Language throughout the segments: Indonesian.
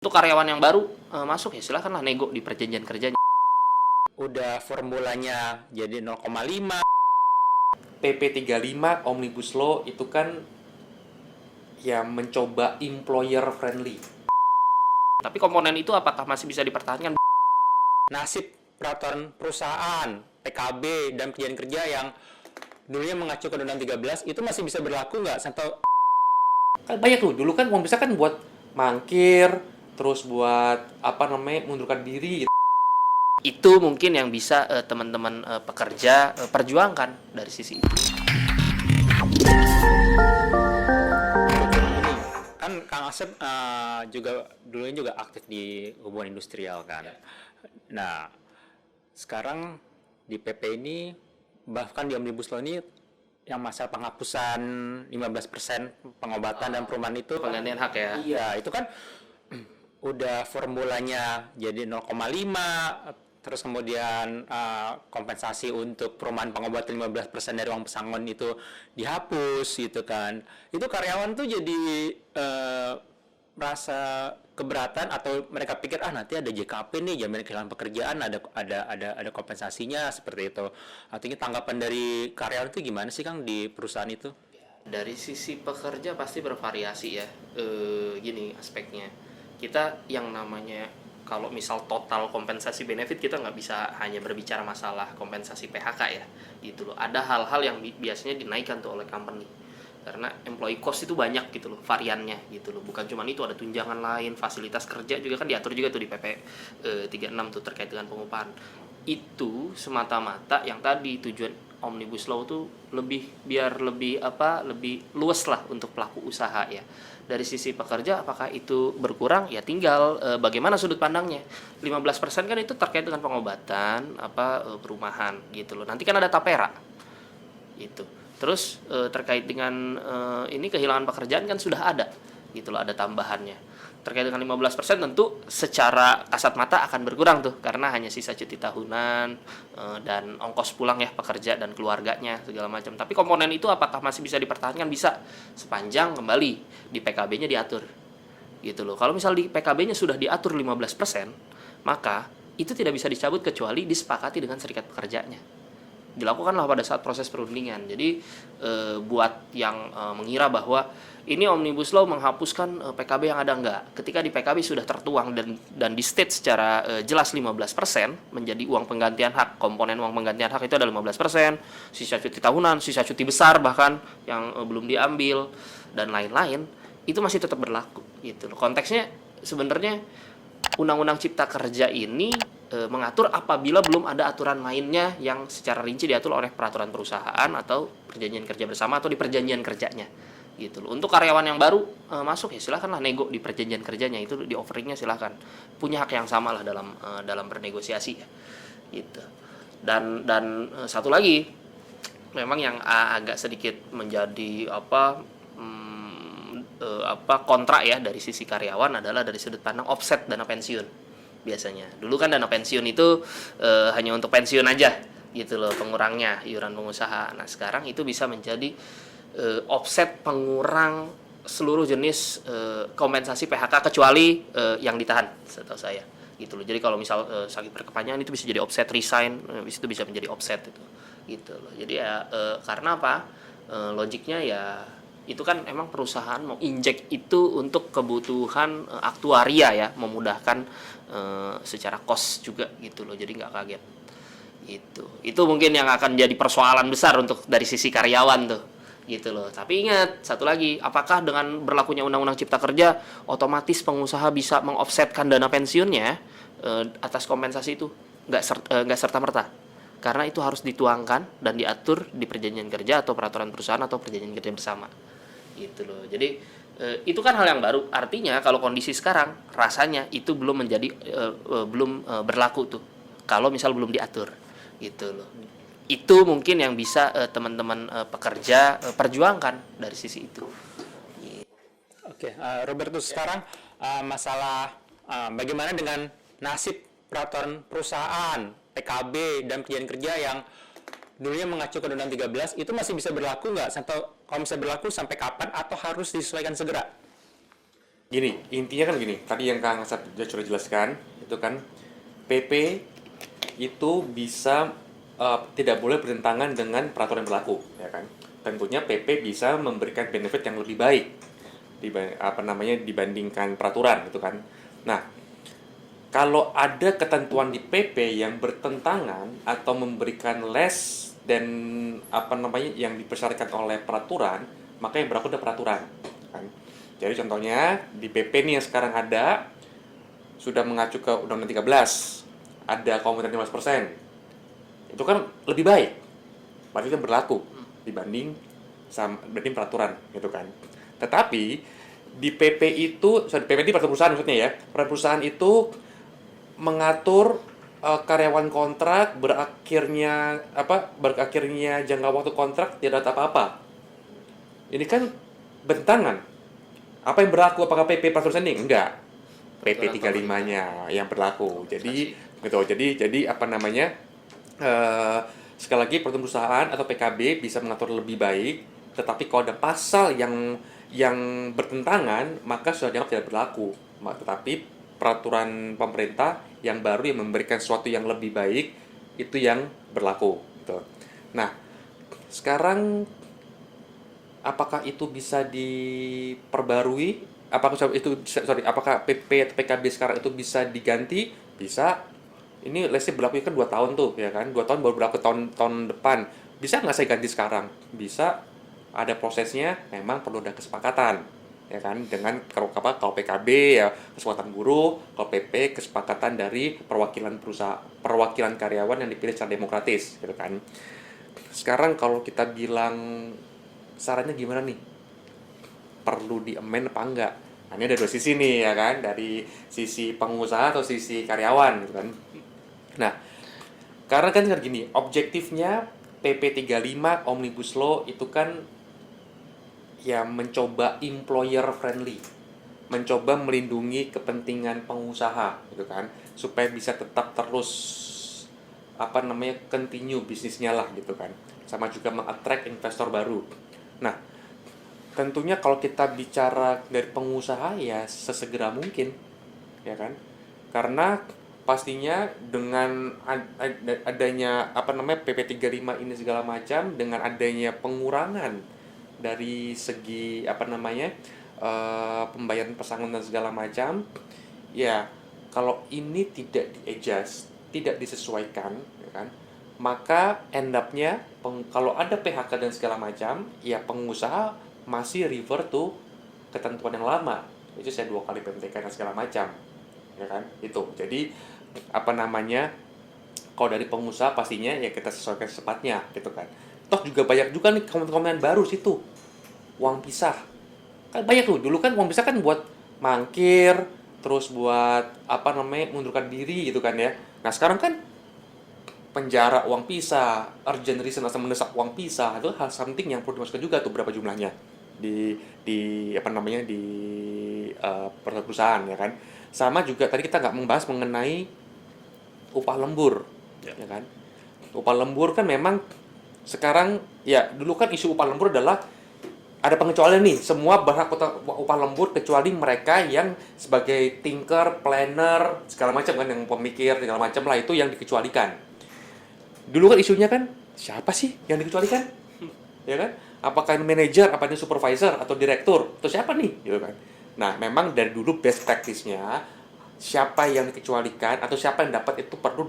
Untuk karyawan yang baru masuk ya silakanlah nego di perjanjian kerjanya. Udah formulanya jadi 0,5. PP 35 Omnibus Law itu kan ya mencoba employer friendly. Tapi komponen itu apakah masih bisa dipertahankan? Nasib peraturan perusahaan, PKB, dan perjanjian kerja yang dulunya mengacu ke Undang-Undang 13 itu masih bisa berlaku nggak? Atau Kan banyak loh, dulu kan uang bisa kan buat mangkir, terus buat mundurkan diri. Itu mungkin yang bisa teman-teman pekerja perjuangkan dari sisi itu. kan Kang Asep juga dulunya juga aktif di hubungan industrial kan. Nah, sekarang di PP ini bahkan di Omnibus Law ini yang masalah penghapusan 15% pengobatan dan perumahan itu Penggantian hak ya. iya, itu kan udah formulanya jadi 0,5, terus kemudian kompensasi untuk perumahan pengobatan 15% dari uang pesangon itu dihapus gitu kan. Itu karyawan tuh jadi merasa keberatan atau mereka pikir nanti ada JKP nih, jaminan kehilangan pekerjaan, ada kompensasinya seperti itu. Artinya tanggapan dari karyawan itu gimana sih Kang di perusahaan itu? Dari sisi pekerja pasti bervariasi ya. Gini aspeknya. Kita yang namanya kalau misal total kompensasi benefit kita nggak bisa hanya berbicara masalah kompensasi PHK ya gitu loh. Ada hal-hal yang biasanya dinaikkan tuh oleh company karena employee cost itu banyak gitu loh variannya gitu loh. Bukan cuma itu, ada tunjangan lain, fasilitas kerja juga kan diatur juga tuh di PP 36 tuh terkait dengan pengupahan. Itu semata-mata yang tadi tujuan Omnibus Law tuh biar lebih luas lah untuk pelaku usaha ya. Dari sisi pekerja apakah itu berkurang? Ya tinggal bagaimana sudut pandangnya. 15% kan itu terkait dengan pengobatan perumahan gitu loh. Nanti kan ada tapera. Itu. Terus terkait dengan ini kehilangan pekerjaan kan sudah ada gitu loh, ada tambahannya. Terkait dengan 15% tentu secara kasat mata akan berkurang tuh karena hanya sisa cuti tahunan dan ongkos pulang ya pekerja dan keluarganya segala macam. Tapi komponen itu apakah masih bisa dipertahankan? Bisa, sepanjang kembali di PKB-nya diatur. Gitu loh. Kalau misal di PKB-nya sudah diatur 15%, maka itu tidak bisa dicabut kecuali disepakati dengan serikat pekerjanya. Dilakukanlah pada saat proses perundingan. Jadi buat yang mengira bahwa ini Omnibus Law menghapuskan PKB yang ada, enggak. Ketika di PKB sudah tertuang dan di state secara jelas 15% menjadi uang penggantian hak. Komponen uang penggantian hak itu ada 15%, sisa cuti tahunan, sisa cuti besar bahkan yang belum diambil dan lain-lain, itu masih tetap berlaku gitu loh. Konteksnya sebenarnya Undang-Undang Cipta Kerja ini mengatur apabila belum ada aturan mainnya yang secara rinci diatur oleh peraturan perusahaan atau perjanjian kerja bersama atau di perjanjian kerjanya gitu loh. Untuk karyawan yang baru masuk ya silakanlah nego di perjanjian kerjanya, itu di offeringnya silakan, punya hak yang sama lah dalam bernegosiasi ya gitu. Dan satu lagi memang yang agak sedikit menjadi kontrak ya dari sisi karyawan adalah dari sudut pandang offset dana pensiun. Biasanya dulu kan dana pensiun itu hanya untuk pensiun aja gitu loh pengurangnya iuran pengusaha. Nah sekarang itu bisa menjadi offset pengurang seluruh jenis kompensasi PHK kecuali yang ditahan setahu saya gitu loh. Jadi kalau misal sakit berkepanjangan itu bisa jadi offset, resign itu bisa menjadi offset itu gitu loh. Jadi ya karena apa logiknya ya itu kan emang perusahaan mau injek itu untuk kebutuhan aktuaria ya, memudahkan secara cost juga gitu loh, jadi nggak kaget gitu. Itu mungkin yang akan jadi persoalan besar untuk dari sisi karyawan tuh gitu loh. Tapi ingat satu lagi, apakah dengan berlakunya Undang-Undang Cipta Kerja otomatis pengusaha bisa mengoffsetkan dana pensiunnya atas kompensasi itu? Nggak serta-merta, karena itu harus dituangkan dan diatur di perjanjian kerja atau peraturan perusahaan atau perjanjian kerja bersama gitu loh. Jadi itu kan hal yang baru. Artinya kalau kondisi sekarang rasanya itu belum berlaku tuh kalau misal belum diatur gitu loh. Itu mungkin yang bisa teman-teman pekerja perjuangkan dari sisi itu. Oke, Robertus, sekarang masalah bagaimana dengan nasib peraturan perusahaan, PKB, dan perjanjian kerja yang dulunya mengacu ke Undang-Undang 13 itu masih bisa berlaku nggak? Atau kalau bisa berlaku sampai kapan atau harus disesuaikan segera? Gini, intinya kan gini, tadi yang Kang Asep sudah jelaskan, itu kan PP itu bisa tidak boleh bertentangan dengan peraturan yang berlaku, ya kan? Tentunya PP bisa memberikan benefit yang lebih baik dibandingkan peraturan, gitu kan? Nah, kalau ada ketentuan di PP yang bertentangan atau memberikan less dan yang dipersyaratkan oleh peraturan, maka yang berlaku adalah peraturan, kan? Jadi contohnya di PP nih yang sekarang ada sudah mengacu ke Undang-Undang 13, ada komunitas 15%. Itu kan lebih baik. Berarti itu berlaku dibanding peraturan gitu kan. Tetapi di PP itu, sorry, PP ini peraturan perusahaan maksudnya ya. Peraturan perusahaan itu mengatur karyawan kontrak berakhirnya jangka waktu kontrak tidak ada apa-apa. Ini kan bentangan. Apa yang berlaku? Apakah PP peraturan ini? Enggak. PP 35-nya yang berlaku. Jadi gitu. Jadi sekali lagi peraturan perusahaan atau PKB bisa mengatur lebih baik, tetapi kalau ada pasal yang bertentangan maka sudah dianggap tidak berlaku. Tetapi peraturan pemerintah yang baru yang memberikan sesuatu yang lebih baik itu yang berlaku gitu. Nah, sekarang apakah itu bisa diperbarui? Apakah PP atau PKB sekarang itu bisa diganti? Bisa. Ini let's say berlaku kan 2 tahun tuh, ya kan? 2 tahun baru berlaku tahun depan. Bisa nggak saya ganti sekarang? Bisa. Ada prosesnya, memang perlu ada kesepakatan, ya kan? Dengan kalau PKB ya kesepakatan buruh, kalau PP kesepakatan dari perwakilan karyawan yang dipilih secara demokratis, gitu kan? Sekarang kalau kita bilang sarannya gimana nih? Perlu di-amend apa enggak? Nah, ini ada dua sisi nih, ya kan? Dari sisi pengusaha atau sisi karyawan, gitu kan? Nah, karena kan gini, objektifnya PP 35 Omnibus Law itu kan ya mencoba employer friendly, mencoba melindungi kepentingan pengusaha, gitu kan, supaya bisa tetap terus continue bisnisnya lah, gitu kan, sama juga mengattract investor baru. Nah, tentunya kalau kita bicara dari pengusaha ya sesegera mungkin, ya kan, karena pastinya dengan adanya PP 35 ini segala macam, dengan adanya pengurangan dari segi pembayaran pesangon dan segala macam, ya kalau ini tidak di-adjust, tidak disesuaikan, ya kan, maka end up-nya kalau ada PHK dan segala macam, ya pengusaha masih revert to ketentuan yang lama, itu saya 2 kali PMTK dan segala macam, ya kan, itu. Jadi kalau dari pengusaha pastinya ya kita sesuaikan secepatnya, gitu kan. Toh juga banyak juga nih komen-komen baru situ, uang pisah kan banyak tuh. Dulu kan uang pisah kan buat mangkir, terus buat mundurkan diri, gitu kan ya. Nah sekarang kan penjara uang pisah, urgent reason atau mendesak uang pisah, itu hal something yang perlu dimasukkan juga tuh, berapa jumlahnya di perusahaan, ya kan. Sama juga tadi kita nggak membahas mengenai upah lembur, ya kan. Upah lembur kan memang sekarang, ya dulu kan isu upah lembur adalah ada pengecualian nih, semua berhak upah lembur kecuali mereka yang sebagai thinker, planner, segala macam kan, yang pemikir segala macam lah, itu yang dikecualikan. Dulu kan isunya kan siapa sih yang dikecualikan, ya kan? Apakah ini manajer, apa ini supervisor atau direktur, atau siapa nih, gitu kan? Nah memang dari dulu best practice-nya siapa yang dikecualikan atau siapa yang dapat itu perlu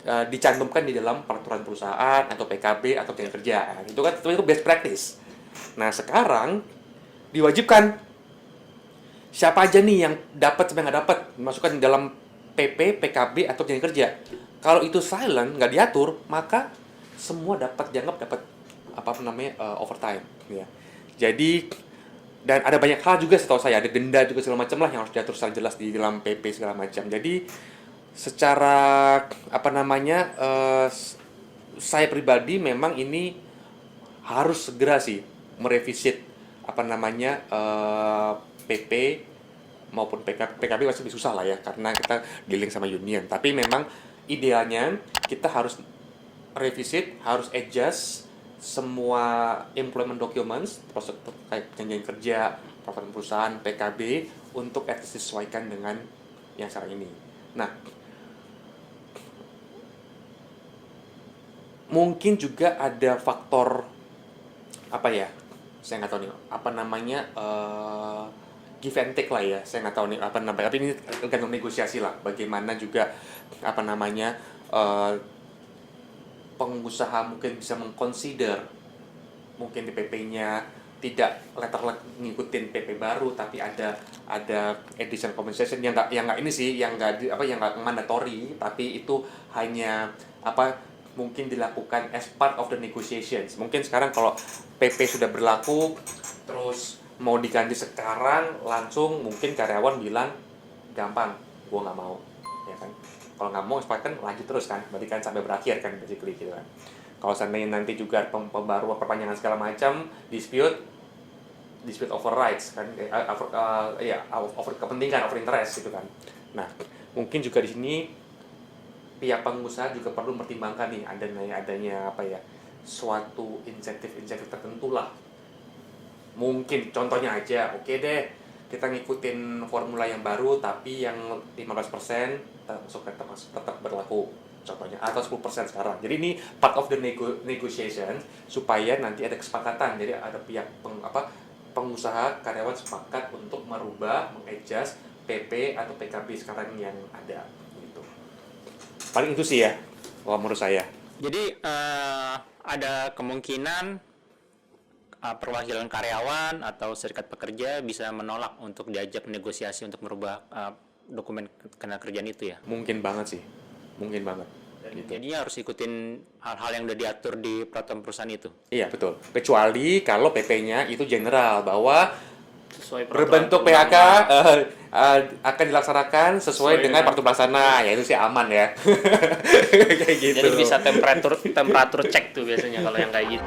dicantumkan di dalam peraturan perusahaan atau PKB atau tenaga kerja. Itu kan itu best practice. Nah sekarang diwajibkan siapa aja nih yang dapat sampai nggak dapat dimasukkan di dalam PP, PKB atau tenaga kerja. Kalau itu silent, nggak diatur, maka semua dianggap dapat overtime, ya. Jadi dan ada banyak hal juga setahu saya, ada denda juga segala macam lah yang harus diatur secara jelas di dalam PP segala macam. Jadi secara saya pribadi memang ini harus segera sih merevisit PP maupun PKB masih lebih susah lah ya, karena kita dealing sama union. Tapi memang idealnya kita harus revisit, harus adjust semua employment documents, proses terkait perjanjian kerja, peraturan perusahaan, PKB, untuk at least disesuaikan dengan yang sekarang ini. Nah, mungkin juga ada faktor apa ya? Saya nggak tahu nih apa namanya, give and take lah ya. Saya nggak tahu nih apa namanya. Tapi ini tergantung negosiasi lah. Bagaimana juga apa namanya, pengusaha mungkin bisa mengconsider mungkin di PP-nya tidak letterlek ngikutin PP baru, tapi ada additional compensation yang nggak ini sih, yang nggak mandatory, tapi itu hanya mungkin dilakukan as part of the negotiations. Mungkin sekarang kalau PP sudah berlaku terus mau diganti sekarang langsung, mungkin karyawan bilang gampang, gua nggak mau, ya kan. Kalau nggak mau kan lanjut terus kan, berarti kan sampai berakhir kan basically gitu kan. Kalau seandainya nanti juga pembaruan perpanjangan segala macam, dispute over rights kan, over kepentingan, over interest gitu kan. Nah, mungkin juga di sini pihak pengusaha juga perlu mempertimbangkan nih adanya suatu insentif tertentu lah. Mungkin contohnya aja, oke deh, kita ngikutin formula yang baru tapi yang 15% tetap berlaku contohnya, atau 10% sekarang. Jadi ini part of the negotiation supaya nanti ada kesepakatan. Jadi ada pihak pengusaha, karyawan sepakat untuk merubah, mengadjust PP atau PKB sekarang yang ada gitu. Paling itu sih ya kalau menurut saya. Jadi ada kemungkinan perwakilan karyawan atau serikat pekerja bisa menolak untuk diajak negosiasi untuk merubah dokumen ketenagakerjaan itu ya? Mungkin banget sih, mungkin banget. Gitu. Jadi harus ikutin hal-hal yang udah diatur di peraturan perusahaan itu. Iya betul. Kecuali kalau PP-nya itu general bahwa Sesuai berbentuk PHK akan dilaksanakan sesuai dengan peraturan pelaksana, ya itu sih aman ya. Kayak gitu. Jadi bisa temperatur cek tuh biasanya kalau yang kayak gitu.